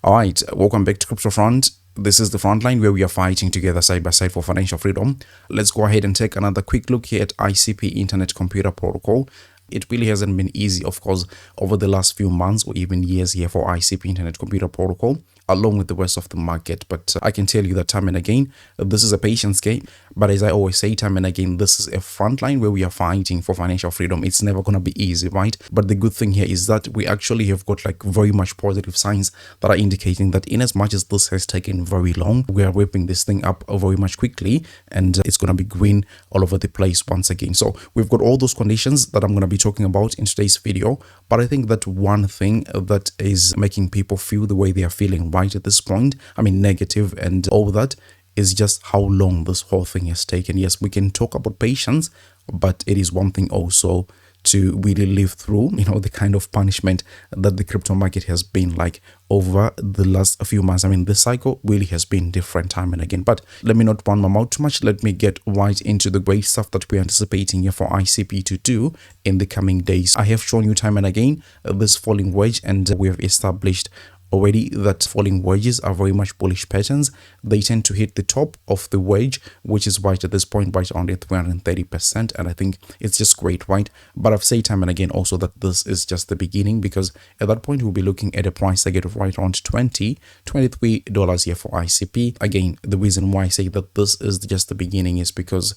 All right, welcome back to Crypto Front. This is the front line where we are fighting together side by side for financial freedom. Let's go ahead and take another quick look here at ICP Internet Computer Protocol. It really hasn't been easy, of course, over the last few months or even years here for ICP Internet Computer Protocol, along with the rest of the market. But I can tell you that time and again, this is a patience game. But as I always say, time and again, this is a front line where we are fighting for financial freedom. It's never going to be easy, right? But the good thing here is that we actually have got like very much positive signs that are indicating that in as much as this has taken very long, we are whipping this thing up very much quickly, and it's going to be green all over the place once again. So we've got all those conditions that I'm going to be talking about in today's video. But I think that one thing that is making people feel the way they are feeling right at this point, I mean negative and all that, is just how long this whole thing has taken. Yes, we can talk about patience, but it is one thing also to really live through, the kind of punishment that the crypto market has been like over the last few months. I mean, this cycle really has been different time and again. But let me not run my mouth too much. Let me get right into the great stuff that we're anticipating here for ICP to do in the coming days. I have shown you time and again this falling wedge, and we have established already that falling wedges are very much bullish patterns. They tend to hit the top of the wedge, which is right at this point, right around 330%. And I think it's just great, right? But I've said time and again also that this is just the beginning, because at that point, we'll be looking at a price target of right around $23 here for ICP. Again, the reason why I say that this is just the beginning is because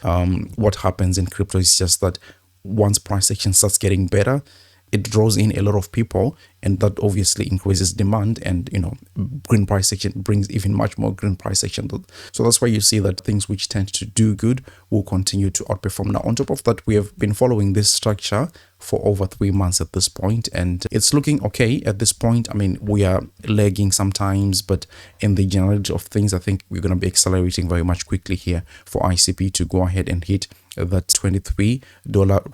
what happens in crypto is just that once price action starts getting better, it draws in a lot of people, and that obviously increases demand, and green price action brings even much more green price action. So that's why you see that things which tend to do good will continue to outperform. Now, on top of that, we have been following this structure for over 3 months at this point, and it's looking okay at this point. I mean, we are lagging sometimes, but in the generality of things, I think we're going to be accelerating very much quickly here for ICP to go ahead and hit that $23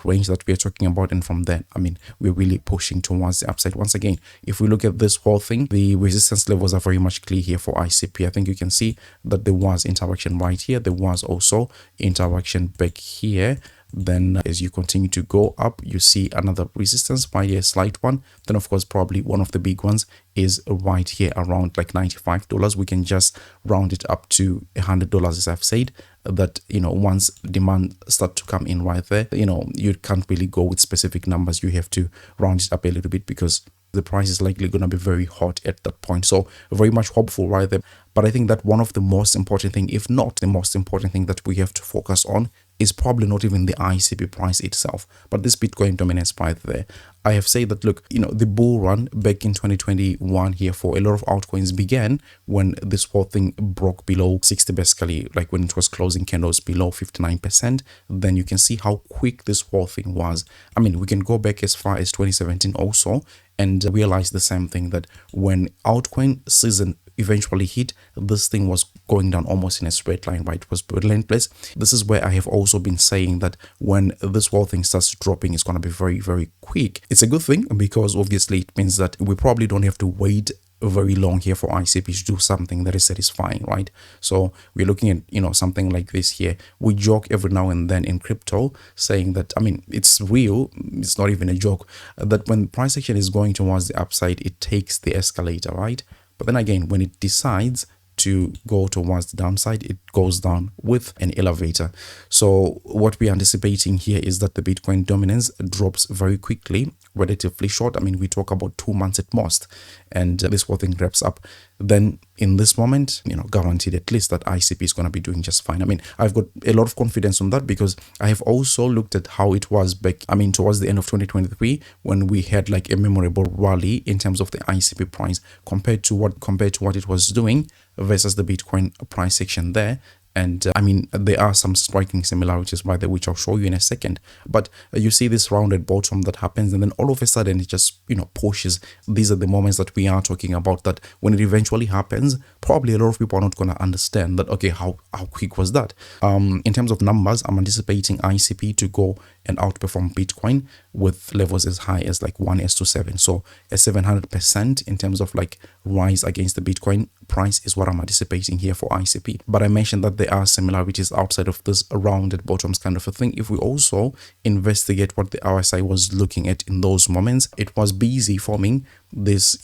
range that we are talking about. And from there, I mean, we're really pushing towards the upside. Once again, if we look at this whole thing, the resistance levels are very much clear here for ICP. I think you can see that there was interaction right here. There was also interaction back here. Then as you continue to go up, you see another resistance right here, slight one. Then of course, probably one of the big ones is right here around like $95. We can just round it up to $100, as I've said, that once demand start to come in right there, you can't really go with specific numbers. You have to round it up a little bit, because the price is likely going to be very hot at that point. So very much hopeful right there. But I think that one of the most important thing, if not the most important thing that we have to focus on, is probably not even the ICP price itself, but this Bitcoin dominance right there. I have said that, look, the bull run back in 2021 here for a lot of altcoins began when this whole thing broke below 60, basically, like when it was closing candles below 59%. Then you can see how quick this whole thing was. I mean, we can go back as far as 2017 also and realize the same thing, that when altcoin season eventually hit, this thing was going down almost in a straight line, right? It was relentless. This is where I have also been saying that when this whole thing starts dropping, it's going to be very, very quick. It's a good thing, because obviously it means that we probably don't have to wait very long here for ICP to do something that is satisfying, right? So we're looking at something like this here. We joke every now and then in crypto saying that, I mean, it's real, it's not even a joke, that when price action is going towards the upside, it takes the escalator, right? But then again, when it decides to go towards the downside, it goes down with an elevator. So what we're anticipating here is that the Bitcoin dominance drops very quickly, relatively short. I mean, we talk about 2 months at most, and this whole thing wraps up. Then in this moment, guaranteed at least that ICP is going to be doing just fine. I mean, I've got a lot of confidence on that, because I have also looked at how it was back, I mean, towards the end of 2023, when we had like a memorable rally in terms of the ICP price compared to what it was doing versus the Bitcoin price action there. And I mean, there are some striking similarities by the which I'll show you in a second. But you see this rounded bottom that happens, and then all of a sudden it just, pushes. These are the moments that we are talking about, that when it eventually happens, probably a lot of people are not going to understand that, okay, how quick was that? In terms of numbers, I'm anticipating ICP to go and outperform Bitcoin with levels as high as like 1:7. So a 700% in terms of like rise against the Bitcoin price is what I'm anticipating here for ICP. But I mentioned that there are similarities outside of this rounded bottoms kind of a thing. If we also investigate what the RSI was looking at in those moments, it was busy forming this,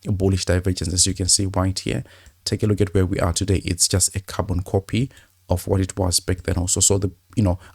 bullish divergence, as you can see right here. Take a look at where we are today. It's just a carbon copy of what it was back then also. So the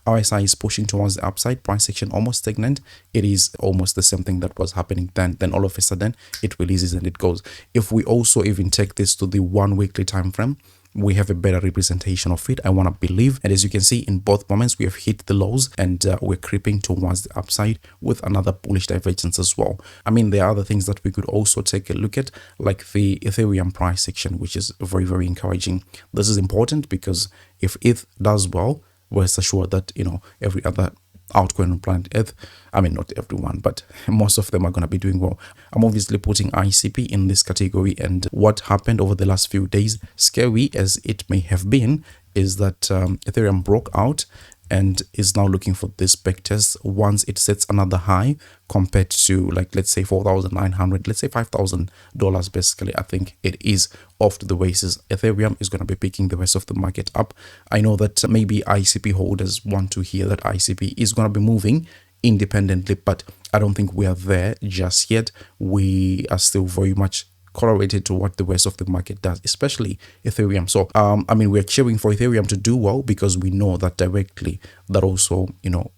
RSI is pushing towards the upside, price action almost stagnant. It is almost the same thing that was happening then all of a sudden it releases and it goes. If we also even take this to the 1 weekly time frame, we have a better representation of it, I want to believe. And as you can see, in both moments we have hit the lows and we're creeping towards the upside with another bullish divergence as well. I mean, there are other things that we could also take a look at, like the Ethereum price action, which is very, very encouraging. This is important because if ETH does well, rest assured that every other altcoin on planet Earth, I mean, not everyone, but most of them are going to be doing well. I'm obviously putting ICP in this category, and what happened over the last few days, scary as it may have been, is that Ethereum broke out and is now looking for this backtest once it sets another high compared to, like, let's say 4,900, let's say $5,000 basically. I think it is off to the races. Ethereum is going to be picking the rest of the market up. I know that maybe ICP holders want to hear that ICP is going to be moving independently, but I don't think we are there just yet. We are still very much correlated to what the rest of the market does, especially Ethereum. So I mean, we're cheering for Ethereum to do well because we know that directly that also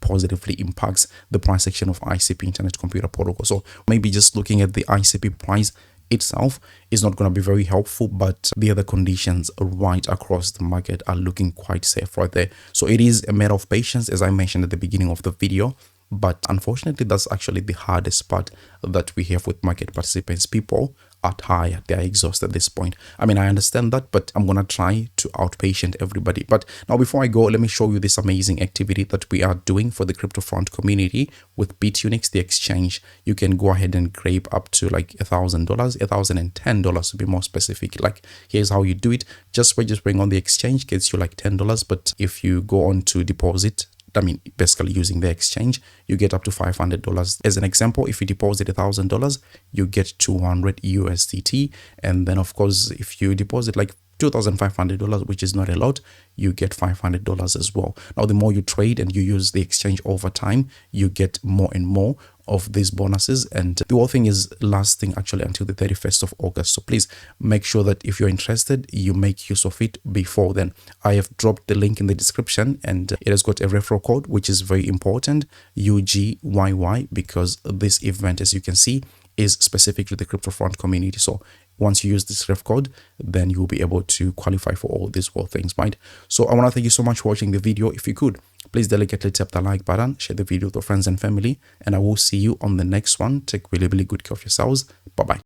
positively impacts the price action of ICP Internet Computer Protocol. So maybe just looking at the ICP price itself is not going to be very helpful, but the other conditions right across the market are looking quite safe right there. So it is a matter of patience, as I mentioned at the beginning of the video. But unfortunately, that's actually the hardest part that we have with market participants. People are tired, they are exhausted at this point. I mean, I understand that, but I'm gonna try to outpatient everybody. But now, before I go, let me show you this amazing activity that we are doing for the CryptoFront community with Bitunix, the exchange. You can go ahead and grab up to like $1,000, $1,010 to be more specific. Like, here's how you do it. Just registering on the exchange gets you like $10, but if you go on to deposit, I mean, basically using the exchange, you get up to $500. As an example, if you deposit $1,000, you get 200 USDT. And then, of course, if you deposit like $2,500, which is not a lot, you get $500 as well. Now, the more you trade and you use the exchange over time, you get more and more of these bonuses, and the whole thing is lasting actually until the 31st of August. So please make sure that if you're interested, you make use of it before then. I have dropped the link in the description, and it has got a referral code, which is very important, UGYY, because this event, as you can see, is specific to the CryptoFront community. So once you use this ref code, then you will be able to qualify for all these whole things, right? So I want to thank you so much for watching the video. If you could, please delicately tap the like button, share the video with your friends and family, and I will see you on the next one. Take really, really good care of yourselves. Bye-bye.